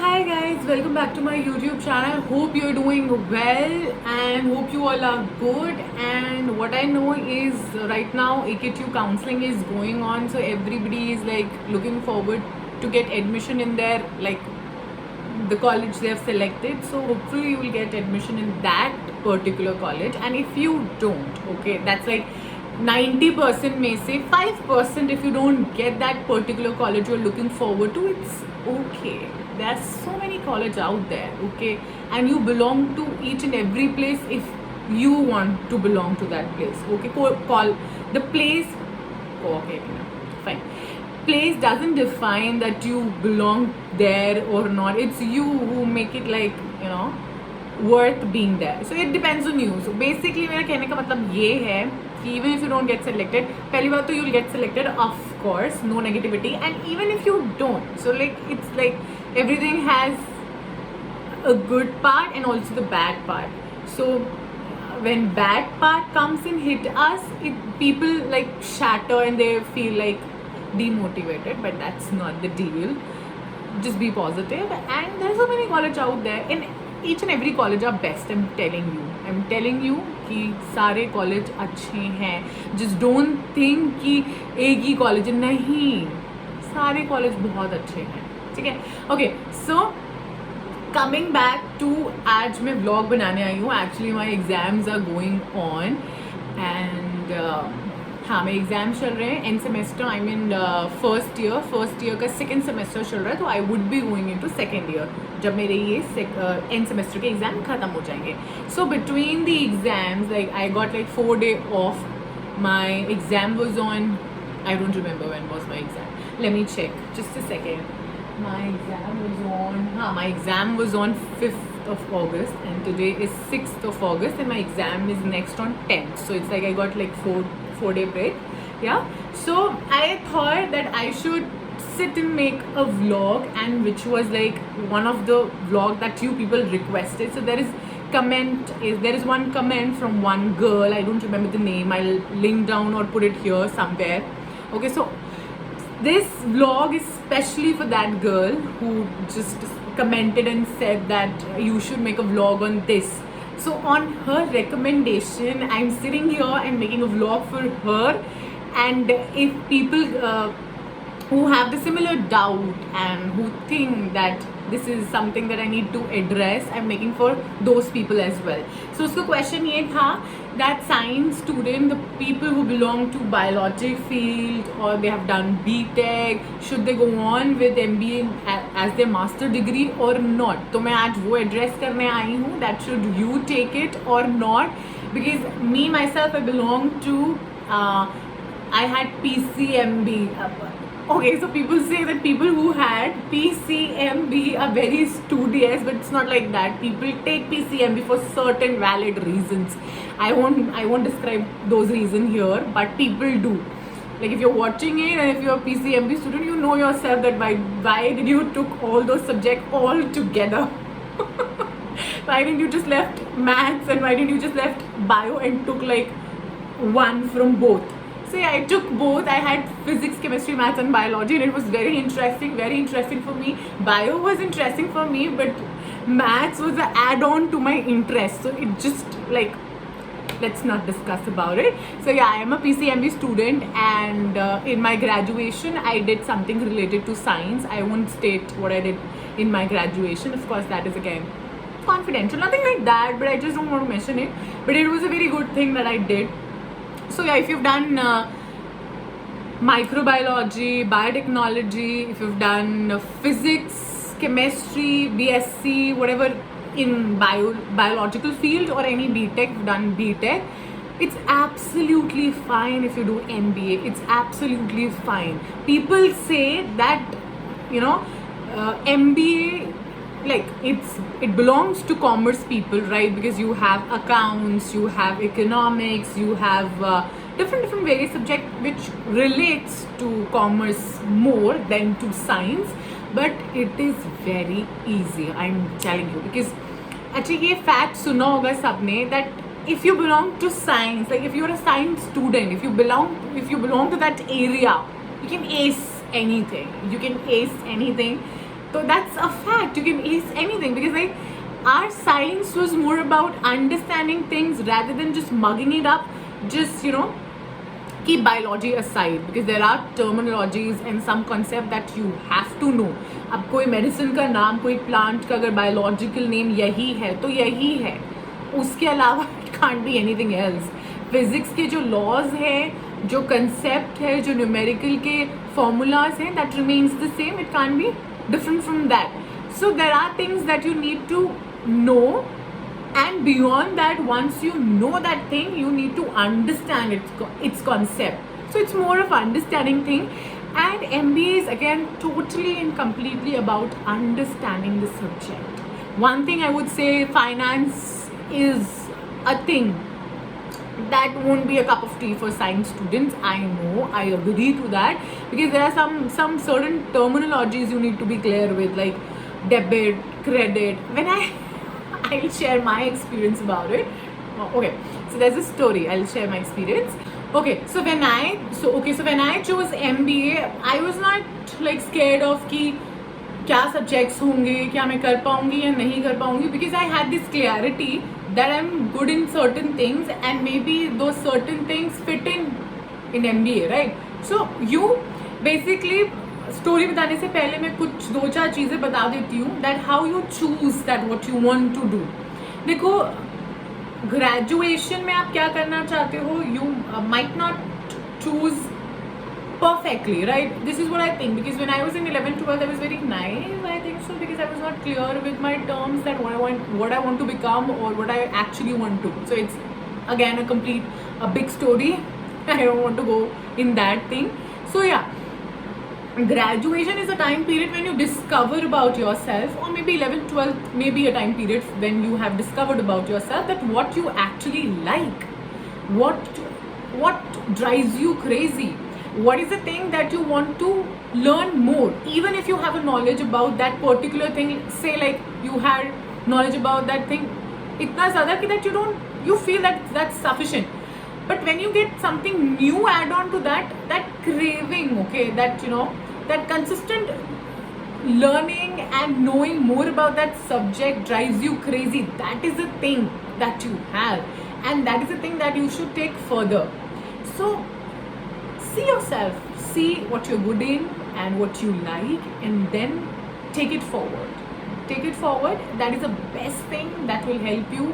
Hi guys, welcome back to my YouTube channel. Hope you're doing well and hope you all are good. And what I know is right now AKTU counseling is going on, so everybody is like looking forward to get admission in their like the college they have selected. So hopefully you will get admission in that particular college. And if you don't, okay, that's like 90% may say 5% if you don't get that particular college you're looking forward to, it's okay. There's so many colleges out there, okay, and you belong to each and every place if you want to belong to that place, okay. Call the place, okay, fine. Place doesn't define that you belong there or not. It's you who make it like, you know, worth being there. So it depends on you. So basically मेरा कहने का मतलब ये है कि even if you don't get selected, पहली बात तो you'll get selected, of course, no negativity. And even if you don't, so like it's like everything has a good part and also the bad part. So when bad part comes and hit us, people like shatter and they feel like demotivated, but that's not the deal. Just be positive. And there's so many colleges out there, and each and every college are best. I'm telling you कि सारे college अच्छे हैं. Just don't think कि एक ही college, नहीं, सारे college बहुत अच्छे हैं, ठीक है. Okay, so coming back to, आज मैं व्लॉग बनाने आई हूँ. Actually my exams are going on and हाँ, मेरे एग्जाम्स चल रहे हैं. And semester, I mean first year का सेकेंड सेमेस्टर चल रहा है. तो I would be going into second year जब मेरे ये एंड सेमेस्टर के एग्जाम खत्म हो जाएंगे. So between the exams like I got like 4 days off. My exam was on, I don't remember when was my exam. Let me check just a second. My exam was on 5th of August and today is 6th of August and my exam is next on 10th. So it's like I got like 4 day break. Yeah. So I thought that I should sit and make a vlog, and which was like one of the vlog that you people requested. So there is one comment from one girl. I don't remember the name. I'll link down or put it here somewhere. Okay, so this vlog is especially for that girl who just commented and said that you should make a vlog on this. So on her recommendation, I'm sitting here and making a vlog for her. And if people who have the similar doubt and who think that this is something that I need to address, I'm making for those people as well. So uska question ye tha that science student, the people who belong to biology field or they have done BTech, should they go on with MBA as their master degree or not? तो मैं आज वो address करने आई हूँ that should you take it or not, because me myself I belong to I had PCMB. Okay, so people say that people who had PCMB are very studious, but it's not like that. People take PCMB for certain valid reasons. I won't describe those reasons here, but people do. Like if you're watching it and if you're a PCMB student, you know yourself that why did you took all those subjects all together? Why didn't you just left maths and why didn't you just left bio and took like one from both? So yeah, I took both. I had physics, chemistry, maths and biology, and it was very interesting for me. Bio was interesting for me, but maths was an add-on to my interest. So it just like, let's not discuss about it. So yeah, I am a PCMB student, and in my graduation I did something related to science. I won't state what I did in my graduation. Of course, that is again confidential, nothing like that, but I just don't want to mention it. But it was a very good thing that I did. So yeah, if you've done microbiology, biotechnology, if you've done physics, chemistry, BSc, whatever in biological field or any BTech, you've done BTech, it's absolutely fine. If you do MBA, it's absolutely fine. People say that, you know, MBA, like it belongs to commerce people, right? Because you have accounts, you have economics, you have different various subjects which relates to commerce more than to science. But it is very easy, I'm telling you, because actually ये fact सुना होगा सबने that if you belong to science, like if you're a science student, if you belong to that area, you can ace anything. So that's a fact. You can our science was more about understanding things rather than just mugging it up. Just, you know, keep biology aside, because there are terminologies and some concept that you have to know. अब कोई medicine का नाम, कोई plant का अगर biological name यही है तो यही है, उसके अलावा it can't be anything else. Physics के जो laws है, जो concept है, जो numerical के formulas हैं, that remains the same. It can't be different from that. So there are things that you need to know, and beyond that, once you know that thing, you need to understand its concept. So it's more of understanding thing, and MBA is again totally and completely about understanding the subject. One thing I would say, finance is a thing that won't be a cup of tea for science students. I know, I agree to that, because there are some certain terminologies you need to be clear with, like debit, credit. When I'll share my experience about it. Okay, so there's a story. I'll share my experience. Okay, so when I chose MBA, I was not like scared of कि क्या subjects होंगे, क्या मैं कर पाऊँगी या नहीं कर पाऊँगी, because I had this clarity that I'm good in certain things and maybe those certain things fit in MBA, right? So you basically, story बताने से पहले मैं कुछ 2-4 चीज़ें बता देती हूँ, that how you choose that what you want to do. देखो, ग्रेजुएशन में आप क्या करना चाहते हो, you might not choose perfectly, right? This is what I think, because when I was in 11th 12th I was very naive, I think so, because I was not clear with my terms that what I want to become or what I actually want to. So it's again a big story. I don't want to go in that thing. So yeah, graduation is a time period when you discover about yourself, or maybe 11th 12th may be a time period when you have discovered about yourself that what you actually like, what drives you crazy, what is the thing that you want to learn more, even if you have a knowledge about that particular thing. Say like you had knowledge about that thing itna zyada ki that you feel that that's sufficient, but when you get something new add on to that craving, okay, that you know, that consistent learning and knowing more about that subject drives you crazy. That is the thing that you have, and that is the thing that you should take further. So see yourself, see what you're good in and what you like, and then take it forward. That is the best thing that will help you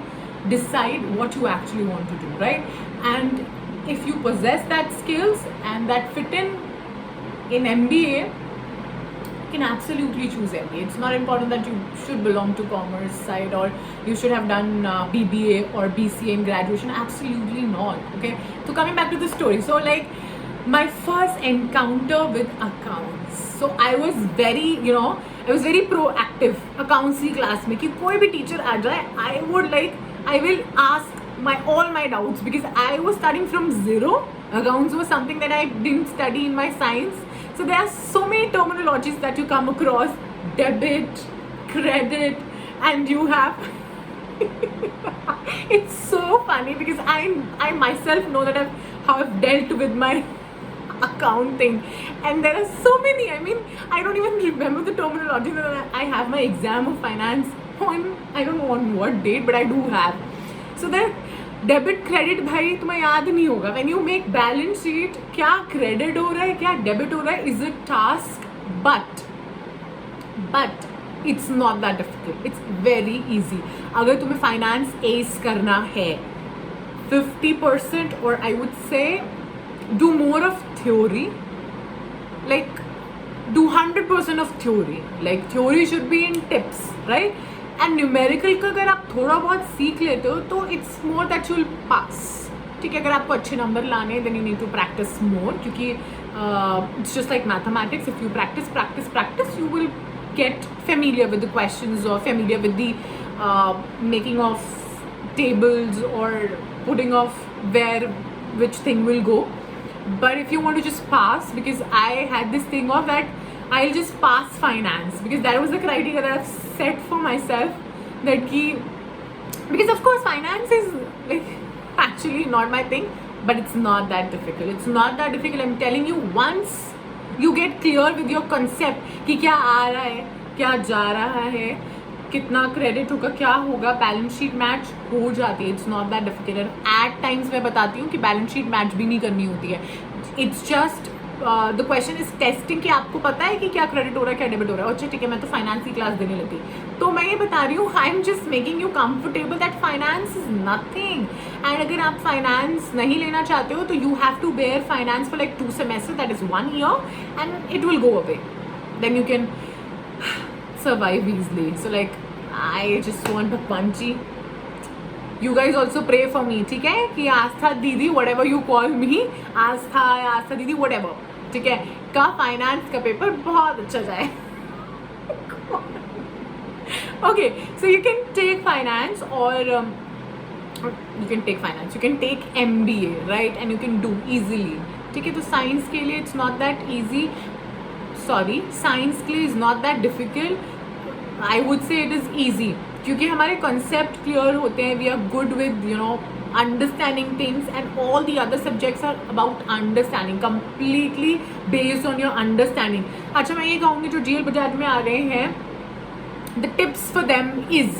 decide what you actually want to do, right? And if you possess that skills and that fit in MBA, you can absolutely choose MBA. It's not important that you should belong to commerce side or you should have done BBA or BCA in graduation. Absolutely not. Okay, so coming back to the story, so like my first encounter with accounts, so I was very proactive accounts की class में कि कोई भी teacher आ जाए, I will ask all my doubts, because I was starting from zero. Accounts was something that I didn't study in my science, so there are so many terminologies that you come across, debit, credit, and you have it's so funny because I myself know that how I've dealt with my accounting, and there are so many. I mean, I don't even remember the terminology. I have my exam of finance on, I don't know on what date, but I do have. So that debit credit भाई तुम्हें याद नहीं होगा. When you make balance sheet, क्या credit हो रहा है क्या डेबिट हो रहा है, is it task, but it's not that difficult, it's very easy. अगर तुम्हें फाइनेंस एस करना है 50%, और आई वुड से do more of theory, like do 100% of theory. Like theory should be in tips, right? And numerical का अगर आप थोड़ा बहुत सीख लेते हो तो it's more that you'll pass. ठीक है, अगर आपको अच्छे नंबर लाने then you need to practice more, क्योंकि it's just like mathematics. If you practice, you will get familiar with the questions or familiar with the making of tables or putting of where which thing will go. But if you want to just pass, because I had this thing of that I'll just pass finance, because that was the criteria that I've set for myself, that because of course finance is like actually not my thing, but it's not that difficult. I'm telling you, once you get clear with your concept कि क्या आ रहा है क्या जा रहा है, कितना credit होगा, क्या होगा, बैलेंस शीट मैच हो जाती है. It's not that difficult. At times मैं बताती हूँ कि बैलेंस शीट मैच भी नहीं करनी होती है. It's just the question is testing कि आपको पता है कि क्या क्रेडिट हो रहा है, क्या डेबिट हो रहा है. अच्छा ठीक है, मैं तो फाइनेंस की क्लास देने लगी, तो मैं ये बता रही हूँ, I am just making you comfortable that finance is nothing. And अगर आप फाइनेंस नहीं लेना चाहते हो तो you have to bear finance for like 2 semesters, that is 1 year, and it will go away. Then you can survive easily. So like I just want to punchy. You guys also pray for me, ठीक है, कि आस्था दीदी whatever you call me, आस्था दीदी whatever, ठीक है, का finance का paper बहुत अच्छा जाए. Okay, so you can take finance or you can take finance, you can take MBA, right, and you can do easily. ठीक है, तो साइंस के लिए it's not that easy. Sorry, science के लिए is not that difficult. I would say it is easy क्योंकि हमारे concept clear होते हैं. We are good with you know understanding things, and all the other subjects are about understanding, completely based on your understanding. अच्छा, मैं ये कहूँगी जो GL Bajaj में आ रहे हैं, the tips for them is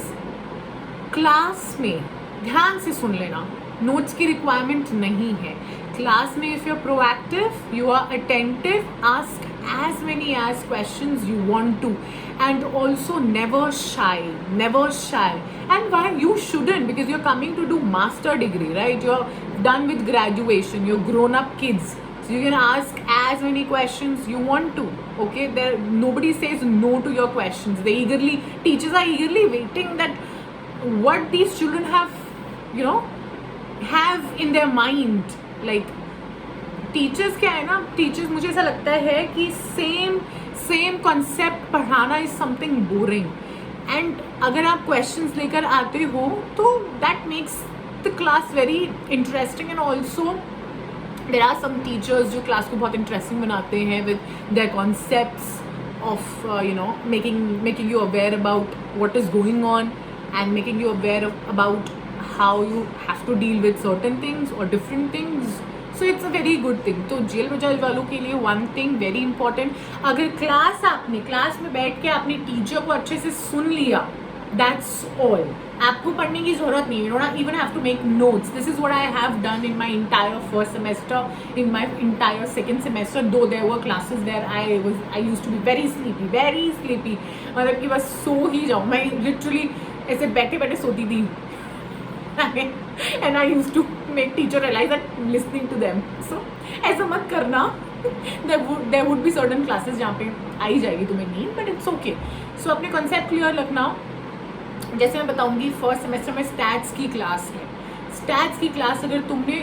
class में ध्यान से सुन लेना. नोट्स की रिक्वायरमेंट नहीं है क्लास में. If you are proactive, you are attentive, ask as many as questions you want to, and also never shy. And why you shouldn't, because you're coming to do master degree, right? You're done with graduation, you're grown up kids, so you can ask as many questions you want to. Okay, there nobody says no to your questions. Teachers are eagerly waiting that what these children have in their mind. Like teachers क्या है ना, teachers मुझे ऐसा लगता है कि same concept पढ़ाना is something boring. And अगर आप क्वेश्चंस लेकर आते हो तो that makes the class very interesting. And also there are some teachers जो क्लास को बहुत इंटरेस्टिंग बनाते हैं with their concepts of making you aware about what is going on and making you aware about how you have to deal with certain things or different things. So it's a very good thing. तो GL Bajaj वालों के लिए one thing very important, अगर class में बैठ के आपने teacher को अच्छे से सुन लिया, that's all. आपको पढ़ने की जरूरत नहीं है. You don't even have to make notes. This is what I have done in my entire first semester, in my entire second semester. Though there were classes where I used to be very sleepy. मतलब कि बस सो ही जाऊँ. मैं literally ऐसे बैठे बैठे सोती थी. And I used to make teacher realize that listening to them. So ऐसा मत करना. there would be certain classes जहाँ पे आ ही जाएगी तुम्हें नींद, but it's okay. So अपने concept clear रखना. जैसे मैं बताऊंगी, फर्स्ट सेमेस्टर में स्टैट्स की क्लास है. स्टैट्स की क्लास अगर तुमने,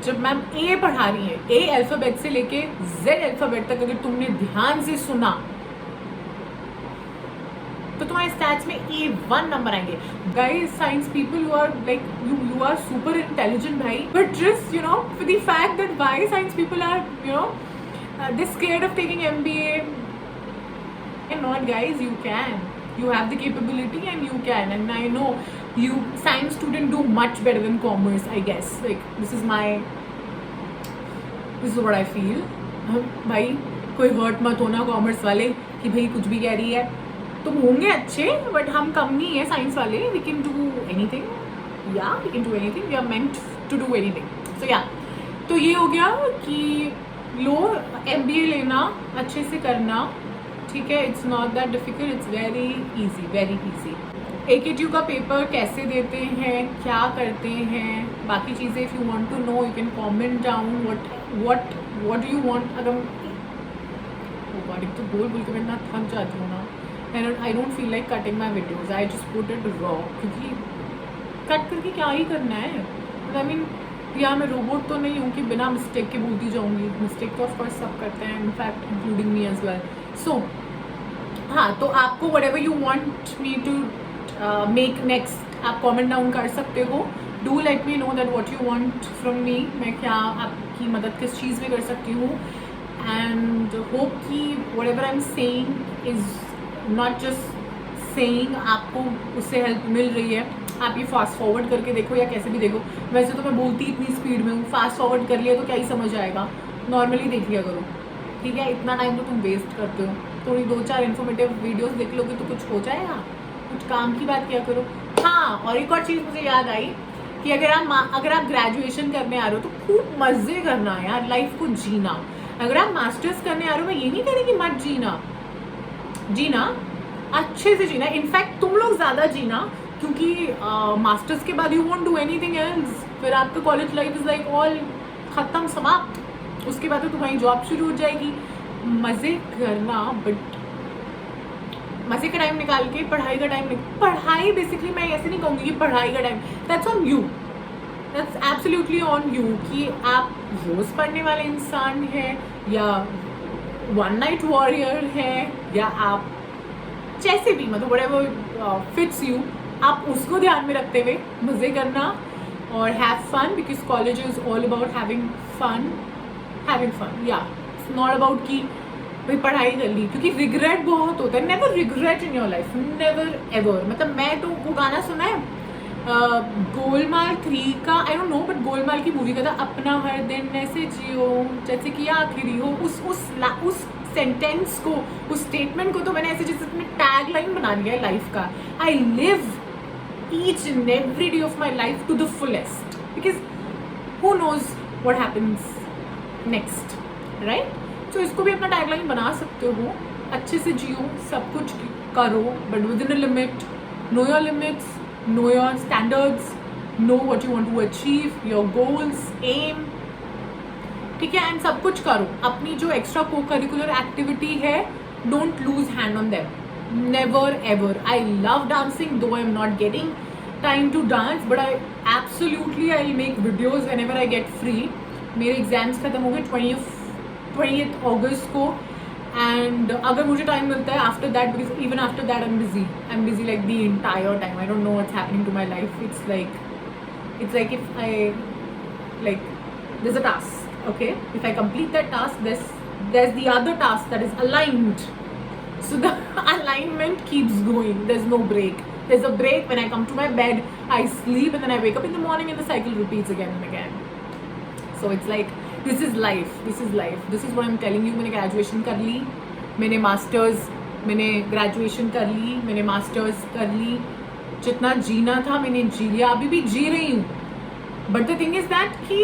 जब मैम A पढ़ा रही है, A अल्फ़ाबेट से लेके Z अल्फ़ाबेट तक अगर तुमने ध्यान से सुना तो तुम्हारे स्टैट्स में A1 नंबर आएंगे. Guys, science people, you are like you are super intelligent भाई, but just for the fact that why science people are they scared of taking MBA. And not guys, you can. You have the capability and you can, and I know you science student do much better than commerce, I guess. Like this is what I feel. भाई कोई hurt मत होना commerce वाले कि भाई कुछ भी कह रही है. तुम होंगे अच्छे, बट हम कम नहीं है साइंस वाले. We can do anything. We can do anything. We are meant to do anything. So तो ये हो गया कि लो MBA लेना, अच्छे से करना, ठीक है. It's not that difficult, it's very easy. AKTU का पेपर कैसे देते हैं, क्या करते हैं, बाकी चीज़ें if you want to know you can comment down what do you want. अगर तो बोल के मैं इतना थक जाती हूँ ना, and I don't feel like cutting my videos. I just put it raw क्योंकि कट करके क्या ही करना है. I mean, या मैं रोबोट तो नहीं हूँ कि बिना मिस्टेक के बोलती जाऊँगी. मिस्टेक तो ऑफकोर्स सब करते हैं, in fact including me as well. So हाँ, तो आपको whatever you want me to make next, आप कमेंट डाउन कर सकते हो. Do let me know that what you want from me. मैं क्या आपकी मदद किस चीज़ में कर सकती हूँ. एंड होप कि whatever I'm saying is not just saying, आपको उससे हेल्प मिल रही है. आप ये फास्ट फॉरवर्ड करके देखो या कैसे भी देखो. वैसे तो मैं बोलती इतनी स्पीड में हूँ, फास्ट फॉरवर्ड कर लिया तो क्या ही समझ आएगा. नॉर्मली देख लिया करो, ठीक है. इतना टाइम तो तुम वेस्ट करते हो. थोड़ी 2-4 इन्फॉर्मेटिव वीडियोस देख लोगे तो कुछ हो जाएगा. कुछ काम की बात किया करो। हाँ, और एक और चीज़ मुझे याद आई कि अगर आप ग्रेजुएशन करने आ रहे हो तो खूब मज़े करना यार, लाइफ को जीना। अगर आप मास्टर्स करने आ रहे हो, मैं ये नहीं कह रही कि मत जीना अच्छे से जीना। इनफैक्ट तुम लोग ज़्यादा जीना, क्योंकि मास्टर्स के बाद you want do anything else. फिर आपका college life is like all ख़त्म, समाप्त। उसके बाद तो तुम्हारी जॉब शुरू हो जाएगी। मज़े करना, बट मज़े का टाइम निकाल के पढ़ाई का टाइम पढ़ाई बेसिकली मैं ऐसे नहीं कहूँगी कि पढ़ाई का time, that's on you, that's absolutely on you कि आप रोज़ पढ़ने वाले इंसान हैं या वन नाइट वॉरियर हैं, या आप जैसे भी, मतलब व्हाटएवर फिट्स यू, आप उसको ध्यान में रखते हुए मज़े करना और have fun, because college is all about having fun, या इट्स नॉट अबाउट कि भाई पढ़ाई कर ली, क्योंकि रिग्रेट बहुत होता है। Never regret in your life, never ever. मतलब मैं तो वो गाना सुना है गोलमाल 3 का, I don't know, but Golmaal की मूवी का था, अपना हर दिन ऐसे जियो जैसे कि आखिरी हो। उस सेंटेंस को, उस स्टेटमेंट को तो मैंने ऐसे जैसे अपने टैग लाइन बना लिया है लाइफ का। I live each and every day of my life to the fullest, because who knows what happens next, right? तो इसको भी अपना टैग लाइन बना सकते हो। अच्छे से जियो, सब कुछ करो, but with in a limit. Know your limits, know your standards, know what you want to achieve, your goals, aim, ठीक है? एंड सब कुछ करो। अपनी जो एक्स्ट्रा को करिकुलर एक्टिविटी है, don't lose hand on them, never ever. I love dancing, though I am not getting time to dance, but I absolutely I make videos whenever I get free. मेरे exams खत्म हो गए 20th अगस्त को, and अगर मुझे time मिलता है after that, because even after that I'm busy like the entire time. I don't know what's happening to my life. It's like if I, like, there's a task, okay? If I complete that task, there's the other task that is aligned, so the alignment keeps going. There's no break. There's a break when I come to my bed, I sleep, and then I wake up in the morning and the cycle repeats again and again. So it's like, this is life. This is what I'm telling you. मैंने graduation कर ली, मैंने graduation कर ली, मैंने masters कर ली। जितना जीना था मैंने जी लिया, अभी भी जी रही हूँ। But the thing is that कि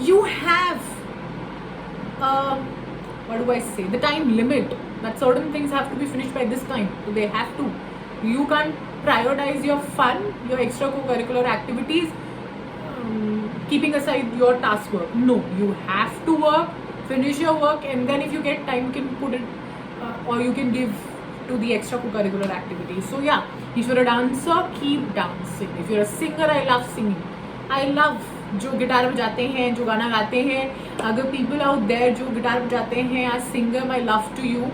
you have what do I say, the time limit, that certain things have to be finished by this time. So they have to. You can't prioritize your fun, your extracurricular activities, keeping aside your task work. No, you have to work, finish your work, and then if you get time, you can put it or you can give to the extracurricular activities. So yeah, if you're a dancer, keep dancing. If you're a singer, I love singing. I love जो guitar बजाते हैं, जो गाना गाते हैं. अगर people out there जो guitar बजाते हैं, as singer, my love to you.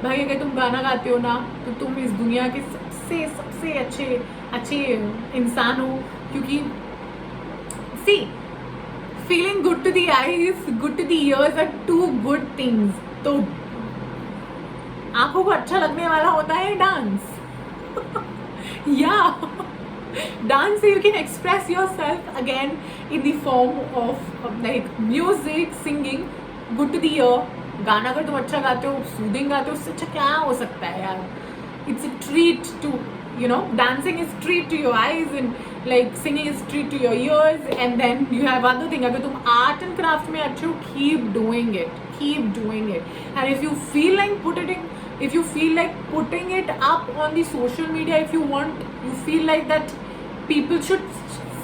भाई अगर तुम गाना गाते हो ना, तो तुम इस दुनिया के सबसे अच्छे इंसान हो, क्योंकि see, feeling good to the eyes, good to the ears are two good things. तो आंखों को अच्छा लगने वाला होता है dance. Yeah, dance you can express yourself again in the form of like music, singing, good to the ear. गाना अगर तुम अच्छा गाते हो, सूदिंग गाते हो, उससे अच्छा क्या हो सकता है यार. It's a treat to, you know, dancing is treat to your eyes and like singing is treat to your ears, and then you have other thing. अगर तुम art and craft में अच्छे हो, keep doing it. And if you feel like putting it up on the social media, if you feel like that people should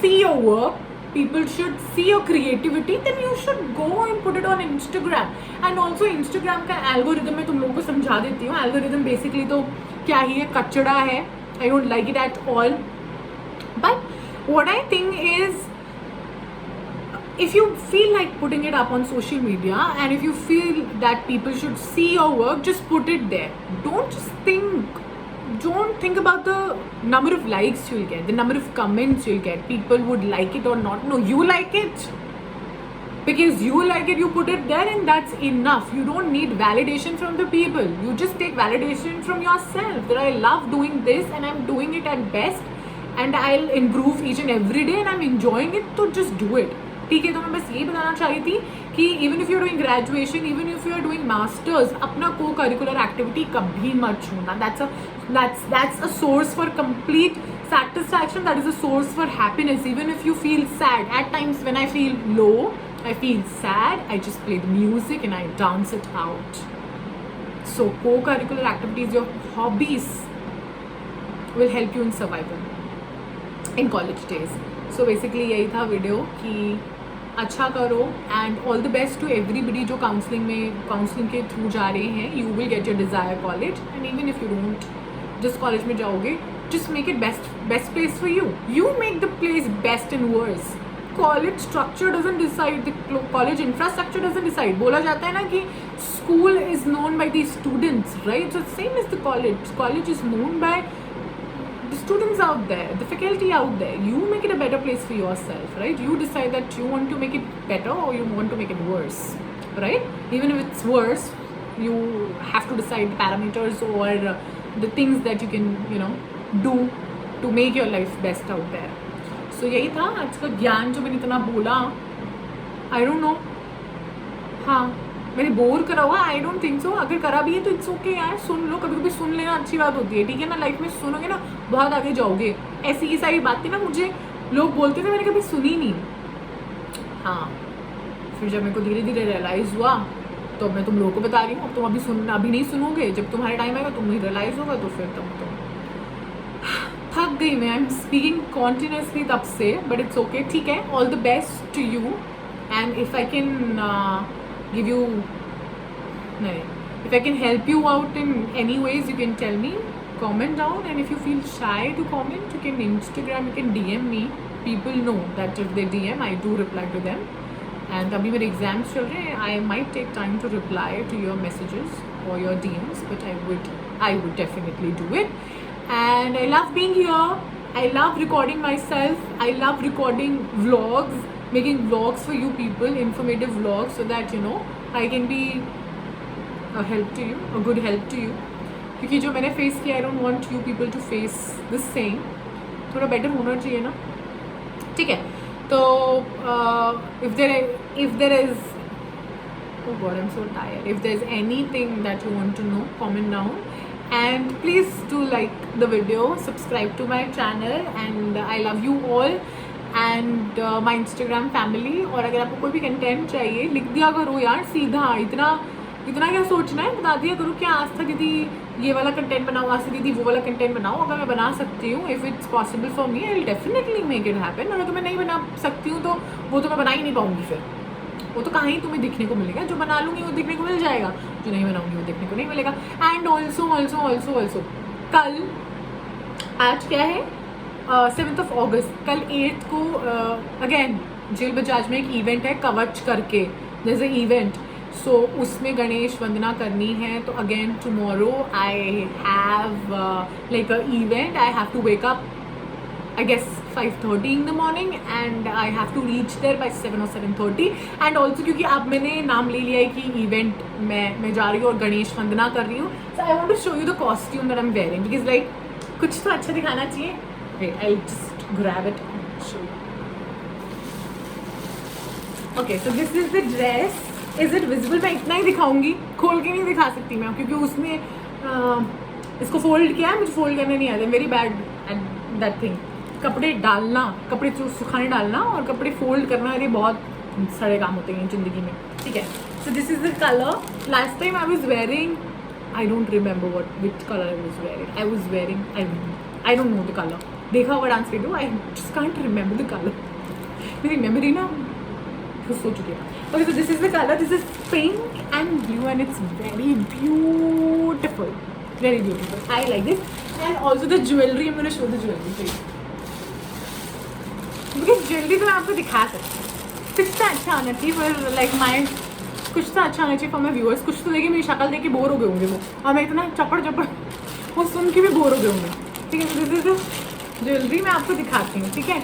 see your work, people should see your creativity, then you should go and put it on Instagram. And also Instagram का algorithm मैं तुम लोगों को समझा देती हूँ. Algorithm basically तो क्या ही है, कचड़ा है. I don't like it at all. But what I think is, if you feel like putting it up on social media and if you feel that people should see your work, just put it there. Don't think about the number of likes you'll get, the number of comments you'll get, people would like it or not. No, you like it. Because you like it, you put it there, and that's enough. You don't need validation from the people. You just take validation from yourself, that I love doing this and I'm doing it at best and I'll improve each and every day and I'm enjoying it, तो just do it. ठीक है, तो मैं बस ये बताना चाह रही थी कि even if you are doing graduation, even if you are doing masters, अपना को करिकुलर एक्टिविटी कभी मत छोड़ना. That's a source for complete satisfaction. That is a source for happiness. Even if you feel sad, at times when I feel low, I feel sad, I just play the music and I dance it out. So co-curricular activities, your hobbies will help you in survival in college days. So basically यही था video कि अच्छा करो, and all the best to everybody जो counselling के through जा रहे हैं. You will get your desire college, and even if you don't, जिस कॉलेज में जाओगे, just make it best place for you. You make the place best and worse. College structure doesn't decide, the college infrastructure doesn't decide. बोला जाता है ना कि school is known by the students, right? So same as the college is known by the students out there, the faculty out there. You make it a better place for yourself, right? You decide that you want to make it better or you want to make it worse, right? Even if it's worse, you have to decide the parameters or the things that you can, do to make your life best out there. So यही था आज का ज्ञान जो मैंने इतना बोला. I don't know, हाँ मैंने बोर करा हुआ, आई डोंट थिंक सो. अगर करा भी है तो इट्स ओके यार, सुन लो. कभी कभी सुन लेना अच्छी बात होती है, ठीक है ना. लाइफ में सुनोगे ना बहुत आगे जाओगे. ऐसी की सारी बातें ना मुझे लोग बोलते थे, मैंने कभी सुनी नहीं. हाँ, फिर जब मेरे को धीरे धीरे रियलाइज़ हुआ तो मैं तुम लोगों को बता रही हूँ. अब तुम अभी नहीं सुनोगे, जब तुम्हारा टाइम आएगा तुम्हें रियलाइज़ होगा तो फिर तुम थक गई मैं. आई एम स्पीकिंग कॉन्टिन्यूसली तब से, बट इट्स ओके, ठीक है. All the best to you, and if I can give you, if I can help you out in any ways, you can tell me, comment down. And if you feel shy to comment, you can Instagram, you can DM me. People know that if they DM, I do reply to them. And abhi mere exams chal rahe hain, I might take time to reply to your messages or your DMs, but I would definitely do it. And I love being here. I love recording myself. I love recording vlogs, making vlogs for you people, informative vlogs, so that I can be a help to you, a good help to you. क्योंकि जो मैंने face किया, I don't want you people to face the same. थोड़ा better होना चाहिए ना, ठीक है. तो if there is, oh god, I'm so tired. If there's anything that you want to know, comment down. And please do like the video, subscribe to my channel, and I love you all. And my Instagram family. और अगर आपको कोई भी content चाहिए, लिख दिया करो यार सीधा. इतना क्या सोचना है, बता दिया करो कि आस्था दीदी ये वाला कंटेंट बनाओ, आस्था दीदी वो वाला कंटेंट बनाओ. अगर मैं बना सकती हूँ, if it's possible for me, I will definitely make it happen. अगर तो मैं नहीं बना सकती हूँ तो वो तो मैं बना ही नहीं पाऊँगी. फिर वो तो कहाँ ही तुम्हें दिखने को मिलेगा. जो बना लूँगी वो दिखने को मिल जाएगा, जो नहीं बनाऊँगी वो देखने को नहीं मिलेगा. एंड ऑल्सो कल, आज क्या है, 7th of August, कल 8th को अगेन जेल बजाज में एक इवेंट है कवच करके. there's an event, so उसमें गणेश वंदना करनी है. तो again tomorrow I have like a event. I have to wake up, I guess 5:30 in the morning, and I have to reach there by 7 or 7:30. and also क्योंकि अब मैंने नाम ले लिया है कि इवेंट मैं जा रही हूँ और गणेश वंदना कर रही हूँ, so I want to show you the costume that I'm wearing, because like कुछ तो अच्छा दिखाना चाहिए. Wait, I'll just grab it and show you. Okay, so this is the dress. Is it visible? मैं इतना ही दिखाऊंगी, खोल के नहीं दिखा सकती मैं, क्योंकि उसने इसको फोल्ड किया है. मुझे फोल्ड करने नहीं आता, very bad at that thing. कपड़े डालना, कपड़े सुखाने डालना और कपड़े फोल्ड करना, ये बहुत सारे काम होते हैं ज़िंदगी में, ठीक है. So this is the colour. Last time I was wearing, I don't remember which colour I was wearing. I don't know the colour. देखा होगा dance video, I just can't remember the colour. मेरी memory ना खुश हो चुकी है. Okay, so this is the colour. This is pink and blue and it's very beautiful, very beautiful. I like this. And also the jewellery, मैंने show the jewellery, because jewellery तो मैं आपको दिखा सकती हूँ. कुछ तो अच्छा होना चाहिए फॉर लाइक माई, कुछ तो अच्छा होना चाहिए फॉर माई व्यूअर्स. कुछ तो देखिए, मेरी शक्ल देख के बोर हो गए होंगे वो, और मैं इतना चपड़ वो सुन के भी बोर हो गए होंगे, ठीक है. दिस इज ज्वेलरी मैं आपको दिखाती हूँ, ठीक है.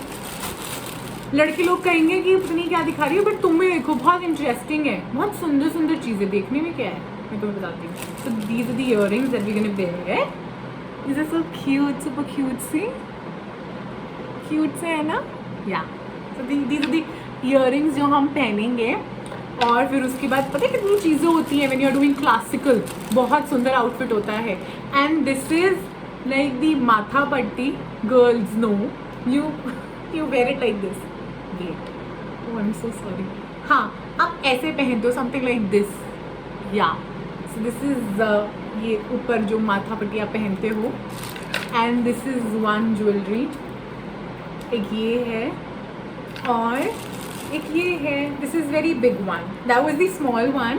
लड़के लोग कहेंगे कि इतनी क्या दिखा रही है, बट तुम भी देखो, बहुत इंटरेस्टिंग है, बहुत सुंदर सुंदर चीज़ें. देखने में क्या है मैं तुम्हें बताती हूँ. So these are the earrings that we gonna wear. This is so cute, super cute से है ना. Yeah so these are the earrings जो हम पहनेंगे. और फिर उसके बाद पता है कितनी चीज़ें होती हैं when you are doing classical, बहुत सुंदर आउटफिट होता है. And this is like the माथा पट्टी. Girls know, you wear it like this. Wait, oh I am so sorry. हाँ, आप ऐसे पहनते हो समथिंग लाइक दिस. या सो दिस इज ये ऊपर जो माथा पट्टी आप पहनते हो. And this is one jewellery. एक ये है और एक ये है. This is very big one. That was the small one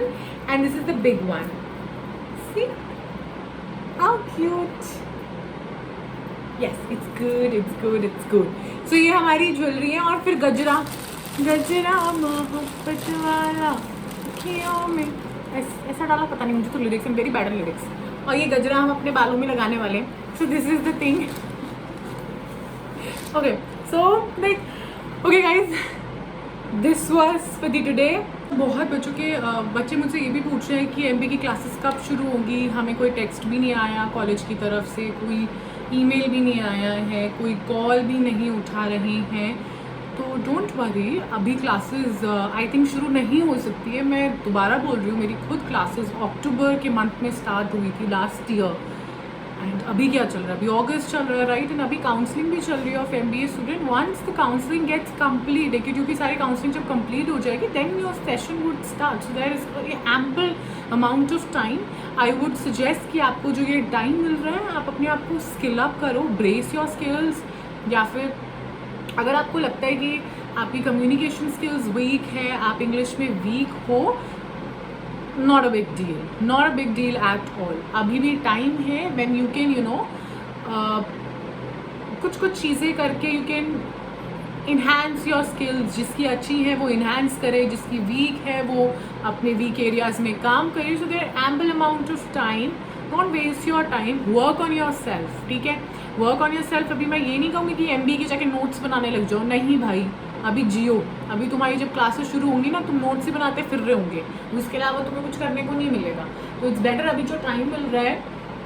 and this is the big one. See how cute. Yes, it's good, it's good, it's good. So ये हमारी jewellery है. और फिर गजरा, गजरा मोहब्बत वाला अखियों में, ऐसा डाला, पता नहीं, मुझे तो lyrics and very bad lyrics. और ये गजरा हम अपने बालों में लगाने वाले हैं. So this is the thing. Okay, so like okay guys, this was for the today. बहुत बच्चे मुझसे ये भी पूछ रहे हैं कि MBA की क्लासेस कब शुरू होंगी. हमें कोई टेक्स्ट भी नहीं आया कॉलेज की तरफ से, कोई ईमेल भी नहीं आया है, कोई कॉल भी नहीं उठा रहे हैं. तो डोंट वरी, अभी क्लासेस आई थिंक शुरू नहीं हो सकती है. मैं दोबारा बोल रही हूँ, मेरी खुद क्लासेस अक्टूबर के मंथ में स्टार्ट हुई थी लास्ट ईयर. एंड अभी क्या चल रहा है, अभी अगस्त चल रहा है, राइट. एंड अभी काउंसलिंग भी चल रही है of MBA student. Once the counselling gets complete, देखिए क्योंकि सारी काउंसलिंग जब कंप्लीट हो जाएगी then your session would start. So there is ample amount of time. I would suggest कि आपको जो ये टाइम मिल रहा है, आप अपने आप को स्किल अप करो, ब्रेस योर स्किल्स. या फिर अगर आपको लगता है कि आपकी कम्युनिकेशन स्किल्स वीक है, आप इंग्लिश में वीक हो, not a big deal, not a big deal at all. अभी भी टाइम है when you can कुछ चीज़ें करके you can enhance your skills. जिसकी अच्छी है वो enhance करे, जिसकी वीक है वो अपने वीक एरियाज में काम करे. so there are ample amount of time. don't waste your time, work on yourself. ठीक है, work on yourself. अभी मैं ये नहीं कहूँगी कि MBA की जाके नोट्स बनाने लग जाओ, नहीं भाई. अभी जियो, अभी तुम्हारी जब क्लासेस शुरू होंगी ना, तुम नोट्स ही बनाते फिर रहे होंगे, उसके अलावा तुम्हें कुछ करने को नहीं मिलेगा. तो इट्स बेटर अभी जो टाइम मिल रहा है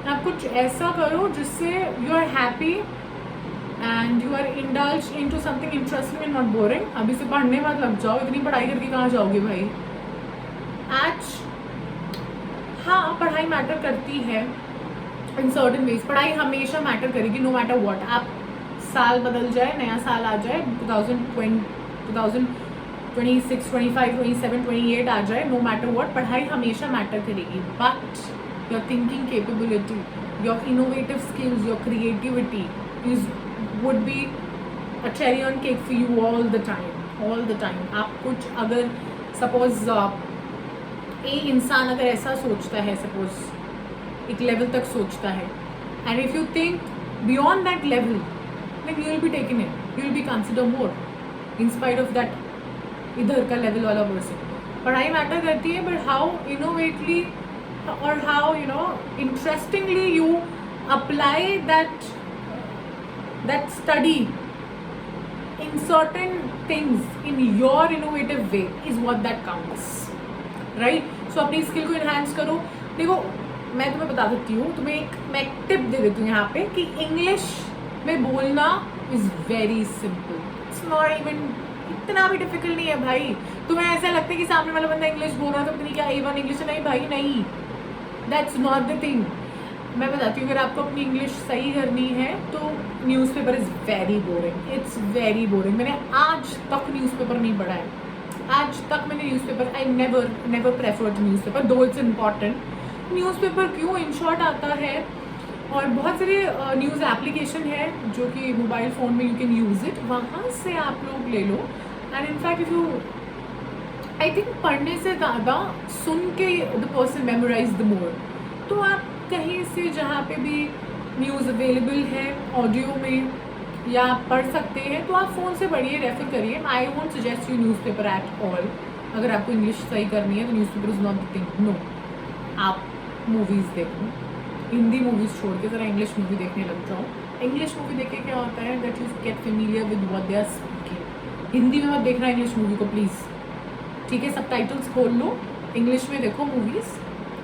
आप कुछ ऐसा करो जिससे you are happy and you are indulge into something interesting and not boring. अभी से पढ़ने मत लग जाओ, इतनी पढ़ाई करके कहाँ जाओगे भाई. आज हाँ, पढ़ाई मैटर करती है इन सर्टन वेज. पढ़ाई हमेशा मैटर करेगी नो मैटर व्हाट. आप साल बदल जाए, नया साल आ जाए, 2020, 2026, 25, 27, 28 आ जाए, नो मैटर व्हाट, पढ़ाई हमेशा मैटर करेगी. But your thinking capability, your innovative skills, your creativity is would be a cherry on cake for you all the time. आप कुछ अगर सपोज एक इंसान अगर ऐसा सोचता है, सपोज एक लेवल तक सोचता है, and if you think beyond that level, then you will be taken in, you will be considered more in spite of that इधर का लेवल वाला पर्सन. पढ़ाई मैटर करती है, बट हाउ इनोवेटली और how interestingly you apply that study in certain things in your innovative way is what that counts, right? So अपनी skill को enhance करो. देखो, मैं तुम्हें बता देती हूँ, मैं एक टिप दे देती हूँ यहाँ पे कि इंग्लिश में बोलना is very simple. It's not even, इतना भी डिफिकल्ट नहीं है भाई. तुम्हें ऐसा लगता है कि सामने वाला बंदा इंग्लिश बोल रहा है तो पता नहीं क्या A1 इंग्लिश है. नहीं भाई, नहीं, दैट्स नॉट द थिंग. मैं बताती हूँ, अगर आपको अपनी इंग्लिश सही करनी है तो newspaper is very boring. It's very boring. मैंने आज तक न्यूज़पेपर नहीं पढ़ा है. आज तक मैंने newspaper, I never preferred newspaper, दो इट्स इम्पॉर्टेंट. न्यूज़पेपर क्यों, इन शॉर्ट आता है. और बहुत सारे न्यूज़ एप्लीकेशन है जो कि मोबाइल फ़ोन में यू कैन यूज़ इट, वहाँ से आप लोग ले लो. And in fact if you, I think पढ़ने से ज़्यादा सुन के the person memorize the more. तो आप कहीं से जहाँ पे भी न्यूज़ अवेलेबल है ऑडियो में या पढ़ सकते हैं, तो आप फ़ोन से पढ़िए, रेफर करिए. I won't suggest you newspaper at all. अगर आपको इंग्लिश सही करनी है तो newspaper is not the thing. No, आप मूवीज़ देखो, हिंदी मूवीज़ छोड़ के ज़रा इंग्लिश मूवी देखने लग जाओ. इंग्लिश मूवी देख के क्या होता है, that you get familiar with what they are speaking. Hindi में मत देखना इंग्लिश मूवी को प्लीज़, ठीक है. सबटाइटल्स खोल लो, इंग्लिश में देखो movies,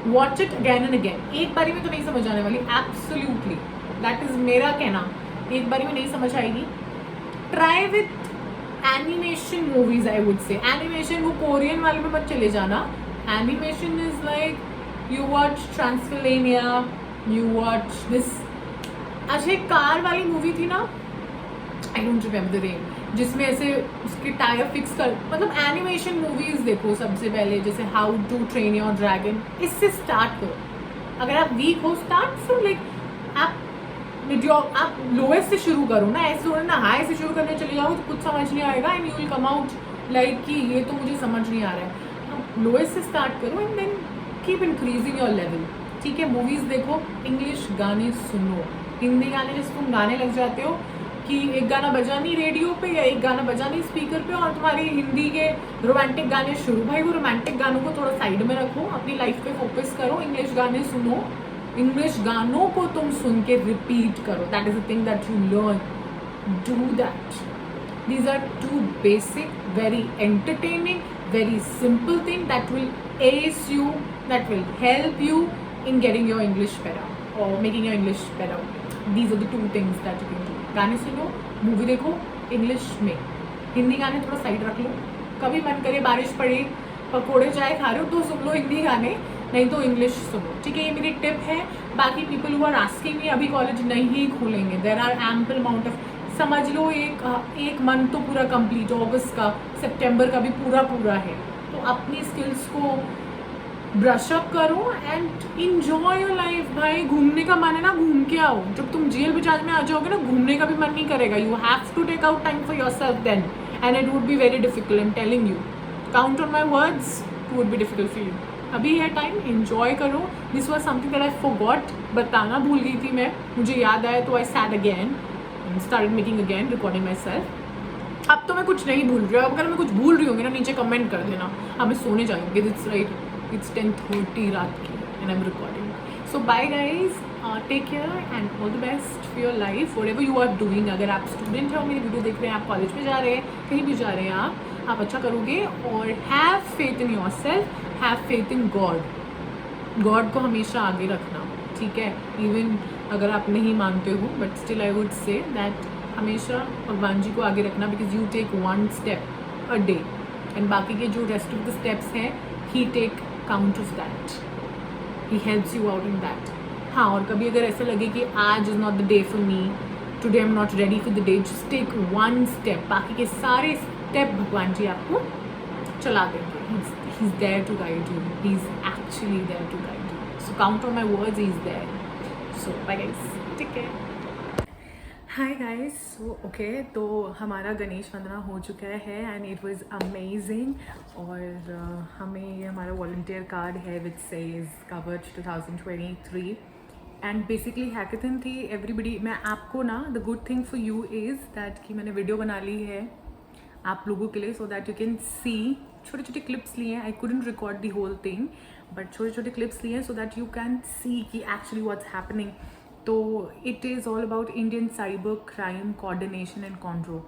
watch it again and again. एक बारी में तो नहीं समझ आने वाली, एब्सोल्युटली, दैट इज़ मेरा कहना. एक बारी में नहीं समझ आएगी. Try with animation movies I would say. Animation वो कोरियन वाले में मत चले जाना. Animation is like you watch Transylvania, you watch this. अच्छा एक कार वाली मूवी थी ना, I don't remember the name, जिसमें ऐसे उसके टायर फिक्स कर, मतलब एनिमेशन मूवीज देखो सबसे पहले. जैसे how to train your dragon, इससे स्टार्ट करो. अगर आप वीक हो स्टार्ट फ्रॉम लाइक आप लोएस्ट से शुरू करो ना. ऐसे थोड़ा ना हाई से शुरू करने चले जाओ तो कुछ समझ नहीं आएगा and you will come out like कि ये तो मुझे समझ नहीं आ रहा है. आप लोएस्ट से स्टार्ट करो and then keep increasing your level. ठीक है, मूवीज़ देखो, इंग्लिश गाने सुनो. हिंदी गाने जैसे तुम गाने लग जाते हो कि एक गाना बजा नहीं रेडियो पे या एक गाना बजा नहीं स्पीकर पे और तुम्हारी हिंदी के रोमांटिक गाने शुरू. भाई वो रोमांटिक गानों को थोड़ा साइड में रखो, अपनी लाइफ पे फोकस करो. इंग्लिश गाने सुनो, इंग्लिश गानों को तुम सुन के रिपीट करो. That is the thing that you learn. Do that. These are two basic, very entertaining, very simple thing that will ace you, that will help you in getting your English better or making your English better. These are the two things that you can do. गाने सुनो, movie देखो English में. हिंदी गाने थोड़ा side रख लो. कभी मन करे बारिश पड़े, पकोड़े चाय खा रहे हो तो सुन लो हिंदी गाने, नहीं तो इंग्लिश सुनो. ठीक है, ये मेरी टिप है. बाकी people who are asking me, अभी कॉलेज नहीं खुलेंगे. There are ample amount of, समझ लो एक मंथ तो पूरा कंप्लीट, अगस्त का, सितंबर का भी पूरा है. तो अपनी स्किल्स को ब्रश अप करो एंड इंजॉय योर लाइफ. भाई घूमने का मन है ना, घूम के आओ. जब तुम जेल बजाज में आ जाओगे ना, घूमने का भी मन नहीं करेगा. You have to take out time for your self then and it would be very difficult. I am telling you, count on my words, it would be difficult for you. अभी है टाइम, इंजॉय करो. This was something that I forgot, बताना भूल गई थी मैं, मुझे याद आया तो I said again and started making again recording myself. अब तो मैं कुछ नहीं भूल रही हूँ. अगर मैं कुछ भूल रही होंगी ना, नीचे कमेंट कर देना. अब मैं सोने जाऊँगी. इट्स राइट, इट्स 10:30 रात की and I am recording. So bye guys, take care and all the best for your life, whatever you are doing. अगर आप स्टूडेंट हैं और मेरी वीडियो देख रहे हैं, आप कॉलेज में जा रहे हैं, कहीं भी जा रहे हैं, आप अच्छा करोगे. और have faith in your self, have faith in God. God को हमेशा आगे रखना. ठीक है, इवन अगर आप नहीं मानते हो, but still I would say that हमेशा भगवान जी को आगे रखना. Because you take one step a day and बाकी के जो रेस्ट ऑफ द स्टेप्स हैं, he takes count of that, he helps you out in that. हाँ, और कभी अगर ऐसा लगे कि आज is not the day for me, today I am not ready for the day, just take one step. बाकी के सारे स्टेप भगवान जी आपको चला देंगे. He is there to guide you, he is actually there to guide you. So count on my words, he is there. So bye guys, take care. Hi guys, so okay, तो हमारा गणेश वंदना हो चुका है एंड इट वाज अमेजिंग. और हमें ये हमारा volunteer card है which says covered 2023 and basically hackathon थी. एवरीबडी, मैं आपको ना, the good thing for you is that कि मैंने वीडियो बना ली है आप लोगों के लिए, so that you can see. छोटे छोटे क्लिप्स लिए हैं, I couldn't record the whole thing, but छोटे छोटे क्लिप्स लिए हैं so that you can see कि एक्चुअली व्हाट्स हैपनिंग. तो it is all about Indian cyber crime coordination and control.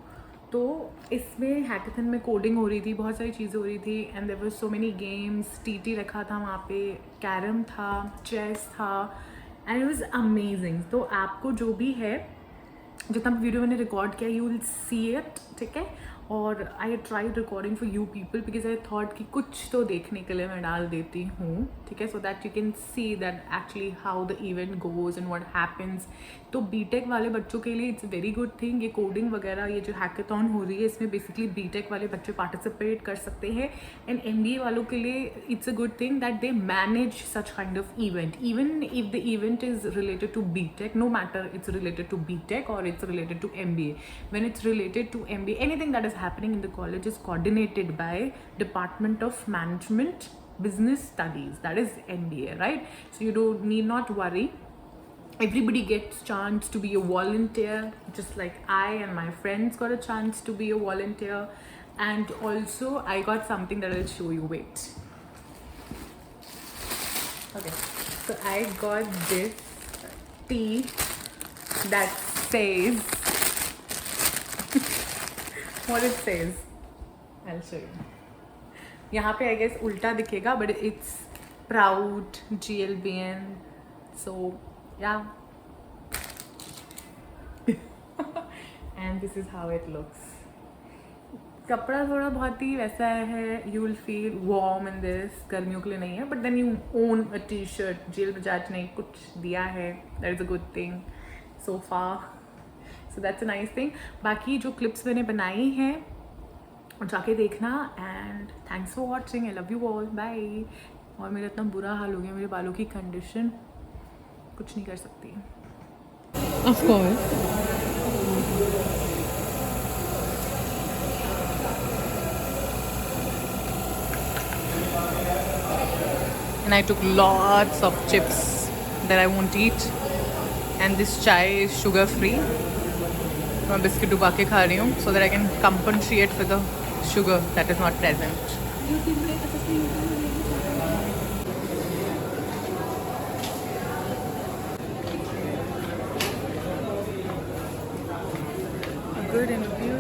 तो इसमें हैकेथन में कोडिंग हो रही थी, बहुत सारी चीज़ें हो रही थी and there were so many games. TT रखा था वहाँ पे, कैरम था, चेस था एंड इट वाज अमेजिंग. तो आपको जो भी है, जितना वीडियो मैंने रिकॉर्ड किया, यू विल सी इट. ठीक है, और I try recording for you people because I thought कि कुछ तो देखने के लिए मैं डाल देती हूँ. ठीक है, सो that you can see that actually how the event goes and what happens. तो बीटेक वाले बच्चों के लिए इट्स वेरी गुड थिंग. ये कोडिंग वगैरह, ये जो हैकेथॉन हो रही है, इसमें बेसिकली बीटेक वाले बच्चे पार्टिसिपेट कर सकते हैं. एंड एमबीए वालों के लिए it's a good thing that they manage such kind of event. Even if the event is related to BTech, no matter it's related to BTech और it's related to MBA. When it's related to MBA, anything that is happening in the college is coordinated by Department of Management Business Studies, that is MBA, right? So you don't need not worry. Everybody gets chance to be a volunteer, just like I and my friends got a chance to be a volunteer. And also I got something that I'll show you. Wait. Okay, so I got this tea that says what it says. I'll show you. यहाँ पे I guess उल्टा दिखेगा, but it's proud GLBN. So yeah. And this is how it looks. कपड़ा थोड़ा बहुत ही वैसा है, you will feel warm in this, गर्मियों के लिए नहीं है, but then you own a T shirt. जेल बजाज ने कुछ दिया है, that is a good thing so far, so that's a nice thing. बाकी जो क्लिप्स मैंने बनाई हैं और जाके देखना, and thanks for watching, I love you all, bye. और मेरा इतना बुरा हाल हो गया, मेरे बालों की कंडीशन कुछ नहीं कर सकती। Of course and I took lots of chips that I won't eat, and this chai is sugar free. मैं बिस्किट डुबा के खा रही हूँ so that I can compensate for the sugar that is not present. Good and beautiful.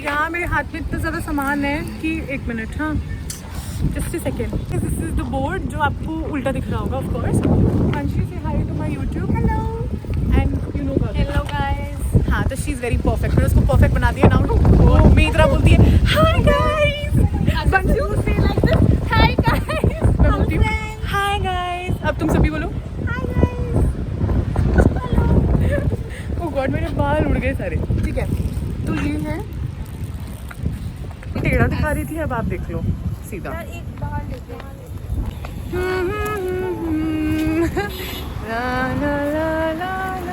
यहाँ मेरे हाथ में इतना ज़्यादा सामान है कि एक मिनट, हाँ just a second. This is the board जो आपको उल्टा दिख रहा होगा, ऑफ कोर्स। अंशी से hi to my YouTube, hello, and you know hello guys. हाँ तो शी इज़ वेरी परफेक्ट, मैंने उसको परफेक्ट बना दिया नाउ। वो मेरी तरह बोलती है हाय गाइस, अंशु से लाइक दिस, हाय गाइस। मैं बोलती हूँ हाय गाइस, अब तुम सभी बोलो हाय गाइस। ओह गॉड मेरे बाल उड़ गए सारे। ठीक है, तो ये है, टेढ़ा दिखा रही थी, अब आप देख लो सीधा। एक बाहर लेके ला ला ला ला